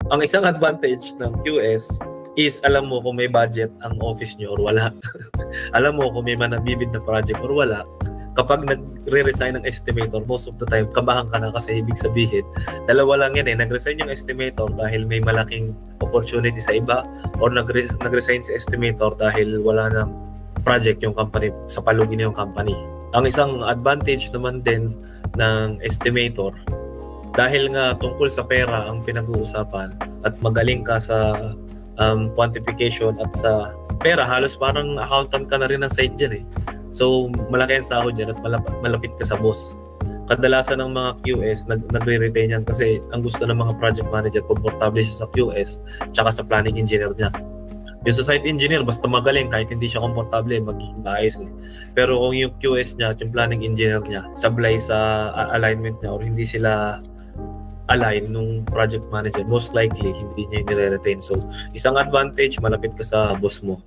Ang isang advantage ng QS is alam mo kung may budget ang office nyo or wala. Alam mo kung may manabibid na project or wala. Kapag nagre-resign ng estimator, most of the time, kabahan ka na kasi ibig sabihin, dalawa lang yan eh. Nag-resign yung estimator dahil may malaking opportunity sa iba or nag-resign sa estimator dahil wala ng project yung company, sa palugi na yung company. Ang isang advantage naman din ng estimator, dahil nga tungkol sa pera ang pinag-uusapan at magaling ka sa quantification at sa pera, halos parang accountant ka na rin ng side dyan eh. So, malaki ang sahod dyan at malapit ka sa boss. Kadalasan ng mga QS, nagre-retain yan kasi ang gusto ng mga project manager, komportable siya sa QS tsaka sa planning engineer niya. Yung sa site engineer, basta magaling, kahit hindi siya komportable, magiging maayos eh. Pero kung yung QS niya at yung planning engineer niya, sablay sa alignment niya or hindi sila align nung project manager, most likely, hindi niya nire-retain. So, isang advantage, malapit ka sa boss mo.